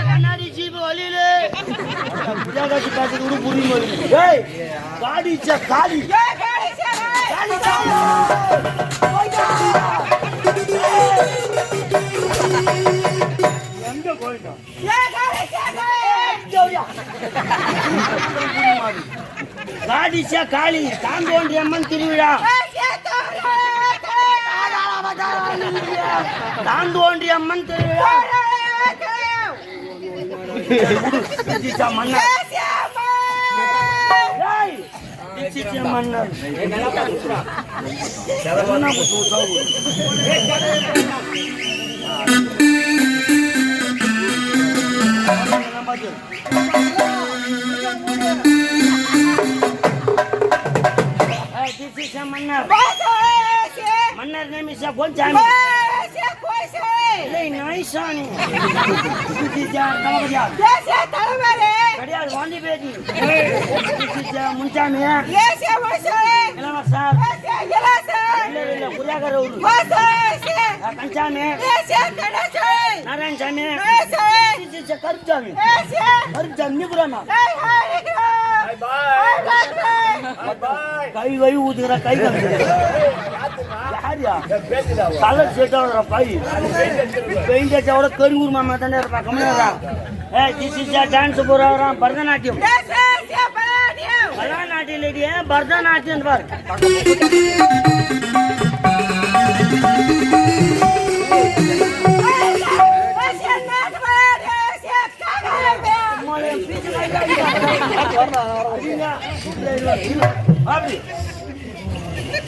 கண்ணாடி சீப்பு வழியில புஜாகாட்சி காசு கூட புரியும் காடி காடி எங்க போயிட்டோம் காடிச்சா காளி தாங்கோண்டி அம்மன் திருவிழா தாந்தோண்டி அம்மன் திருவிழா மன்னர் மன்னர் நேமிஷா கோஞ்சாமி நாய்சானி கிடையாது வாந்தி பேட்டி முன்சாமி இளவரசர் இல்ல குரியாகர் கஞ்சாமி நாராயணசாமி கருப்சாமி கருப்சாமி நிபுராமா கை வை ஊதுகிற கை யாரியா தலை சேட்டோட பை பெயிண்டோட கருங்கூர் மாமா தானே இருப்பா கம்மியா டான்ஸ் போறான் பரதநாட்டியம் பரதநாட்டியம் லேடியே பரதநாட்டியம் பாரு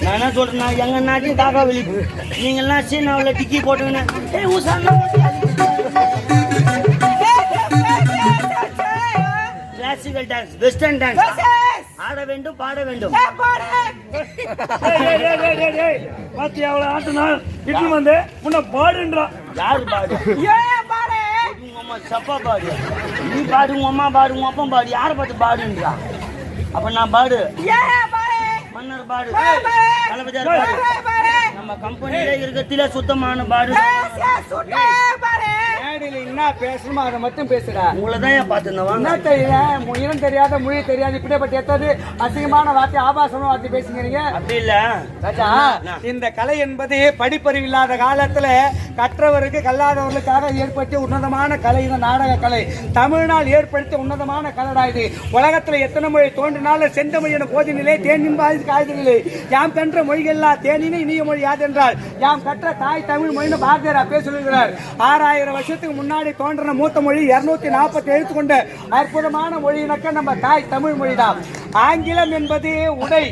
நான் என்ன சொல்றேன்னா எங்க நாட்டையும் காக்கா வெளிப்பு நீங்கெல்லாம் சீனாவில் டிக்கி போட்டுங்கன்னு கிளாசிக்கல் டான்ஸ் வெஸ்டர்ன் டான்ஸ் ஆட வேண்டும் பாட வேண்டும் பாத்தி அவளை ஆட்டுனா இட்டு வந்து முன்ன பாடுன்றான் யாரு பாடு சப்பா பாடு நீ பாடு உங்க அம்மா பாடு உங்க அப்பா பாடு யாரை பார்த்து பாடுன்றா அப்ப நான் பாடு மன்னர் பாடு தளபதியார் பாடு நம்ம கம்பெனியில இருக்கிறதுல சுத்தமான பாடு என்ன பேசணுமோ அதை மட்டும் பேசுற உங்களதான் பார்த்துருந்தவா என்ன தெரியல இனம் தெரியாத மொழி தெரியாது இப்படிப்பட்ட எத்தது அசிங்கமான வார்த்தை ஆபாசமான வார்த்தை பேசுகிறீங்க அப்படி இல்ல ராஜா இந்த கலை என்பது படிப்பறிவு இல்லாத காலத்துல கற்றவருக்கு கல்லாதவர்களுக்காக ஏற்படுத்திய உன்னதமான கலை இந்த நாடக கலை தமிழ்நாள் ஏற்படுத்திய உன்னதமான கலைடா இது உலகத்துல எத்தனை மொழி தோன்றினாலும் செந்தமொழி என போதினிலே தேனின் பாதி காய்தனிலே யாம் கன்ற மொழிகள்லாம் தேனினே இனிய மொழி யாதென்றால் யாம் கற்ற தாய் தமிழ் மொழின்னு பாரதியார் அப்பே சொல்லுகிறார் 6000 வருஷத்துக்கு முன்னாடி தோன்றின மூத்த மொழி 240 எழுத்து கொண்ட அற்புதமான மொழியினக்க நம்ம தாய் தமிழ் மொழிதான் ஆங்கிலம் என்பது உடை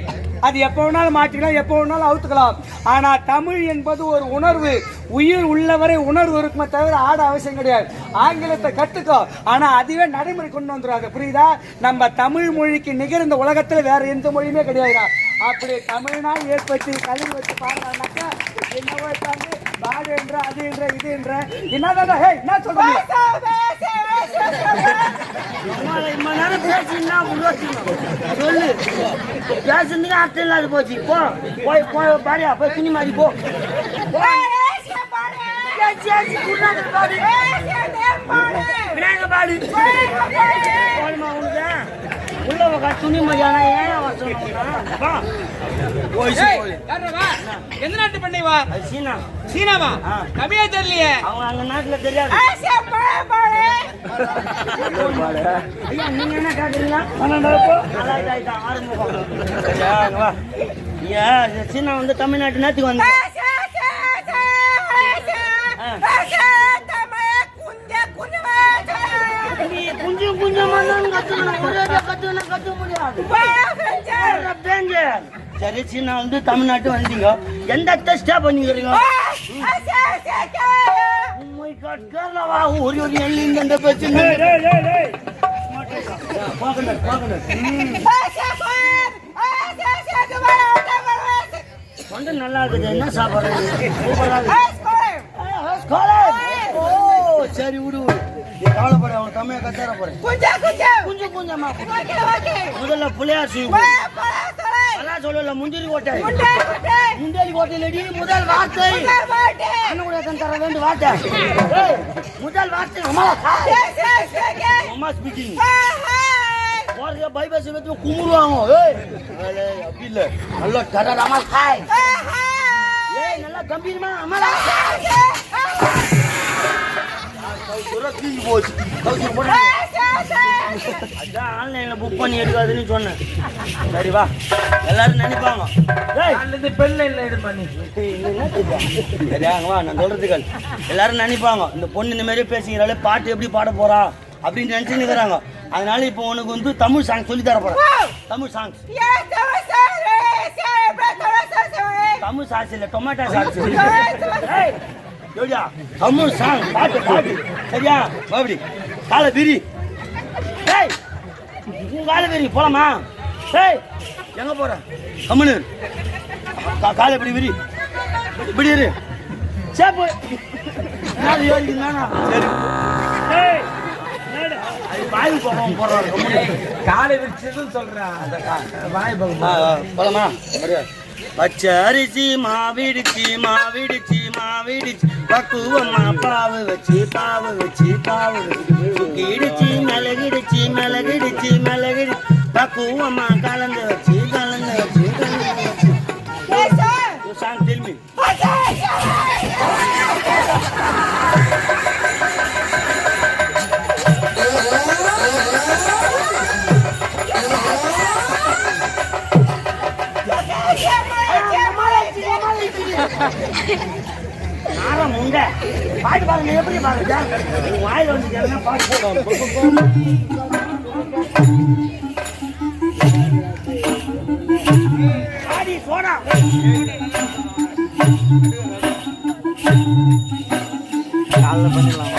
அது எப்போ வேணாலும் மாற்றிக்கலாம் எப்போ வேணாலும் அவுத்துக்கலாம் ஆனா தமிழ் என்பது ஒரு உணர்வு உயிர் உள்ளவரை உணர்வு இருக்குமே தவிர ஆட அவசியம் கிடையாது ஆங்கிலத்தை கத்துக்கோ ஆனா அதுவே நடைமுறை கொண்டு வந்துடாது புரியுதா நம்ம தமிழ் மொழிக்கு நிகர் இந்த உலகத்துல வேற எந்த மொழியுமே கிடையாதுடா அப்படி தமிழ்நாள் ஏற்படுத்தி கல்வி வச்சு பாடுறாங்கன்னாக்கா என்னவோ பாடு என்ற அது என்ற இது என்ற என்னதான் என்ன சொல்றீங்க சொல்லு பேசுறதுக்கு அர்த்தம் இல்லாத போச்சு போ போய் போய் பாடியா போய் துணி மாறி போ பாடு உள்ள துணி மதியான ஏன் எந்த நாட்டு பண்ணைவா சீனா சீனாவா கம்மியா தெரியலையே அவங்க அந்த நாட்டுல தெரியாது ஐயா நீங்க என்ன காட்டுறீங்களா ஆரம்பம் சீனா வந்து தமிழ்நாட்டு நாட்டுக்கு வந்து கொஞ்சம் கொஞ்சமா தான் கத்துக்கணும் ஒரே கத்துக்க முடியாது சரி சீனா வந்து தமிழ்நாட்டு வந்தீங்க எந்த டெஸ்டா பண்ணிக்கிறீங்க கேரளாவா ஒரு ஒரு எண்ணி இந்த பிரச்சனை வந்து நல்லா இருக்குது என்ன சாப்பாடு சரி விடு கவலைப்பட அவன் தமிழ கத்தார போறேன் கொஞ்சம் கொஞ்சமா முதல்ல புளியார் செய்வோம் நான் சொல்லல முந்திரி கோட்டை முந்தேரி கோட்டையிலடி முதல் வார்த்தை அண்ணன் கூட தர வேண்டும் வார்த்தை முதல் வார்த்தை அம்மா ஸ்பீக்கிங் போறதுக்கு பைபாஸ் வச்சு கும்பிடுவாங்க அப்படி இல்லை நல்லா டரர் அம்மா காய் நல்லா கம்பீரமா அம்மாடா அதான் ஆன்லைன்ல புக் பண்ணி எடுக்காதுன்னு சொன்னேன் சரி வா எல்லாரும் நினைப்பாங்க சரியாங்கவா நான் சொல்றதுக்கு எல்லாரும் நினைப்பாங்க இந்த பொண்ணு இந்த மாதிரி பேசுகிறாலே பாட்டு எப்படி பாட போறா அப்படின்னு நினைச்சு நிற்கிறாங்க அதனால இப்போ உனக்கு வந்து தமிழ் சாங் சொல்லி தர போறேன் தமிழ் சாங்ஸ் தமிழ் சாஸ் இல்ல டொமேட்டோ சாஸ் எப்படியா தமிழ் சாங் பாட்டு பாட்டு சரியா அப்படி காலை விரி உன் காலை விரி போலாமா எங்க போற கம்முனு காலை இப்படி விரி இப்படி இரு சேப்பு சரி வாய் போவோம் போறாரு காலை விரிச்சதுன்னு சொல்றேன் வாய் போலாமா பச்சை அரிசி மாவிடுச்சு மாவிடுச்சு மாவிடுச்சு பக்குவமா பாவு வச்சு சுக்கிடுச்சு மிளகிடுச்சு மிளகிடுச்சு மிளகிடுச்சு பக்குவமா கலந்து வச்சு சாங் திரும்பி முண்ட பாட்டு பாருங்க எப்படி பாருங்க வாயில வந்து பாட்டு போடுவோம் சோடா காலைல பண்ணிடலாம்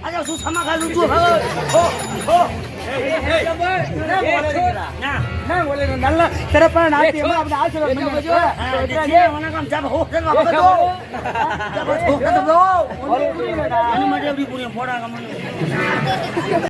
அத சுசமா காலு து ஓ நல்ல சிறப்பான நாட்டியமா அப்படி ஆசீர்வாதம் பண்ணுங்க. வணக்கம் ஜப ஹோ ஜப ஹோ புரியலடா. அனுமதி எப்படி புரியும் போடாங்க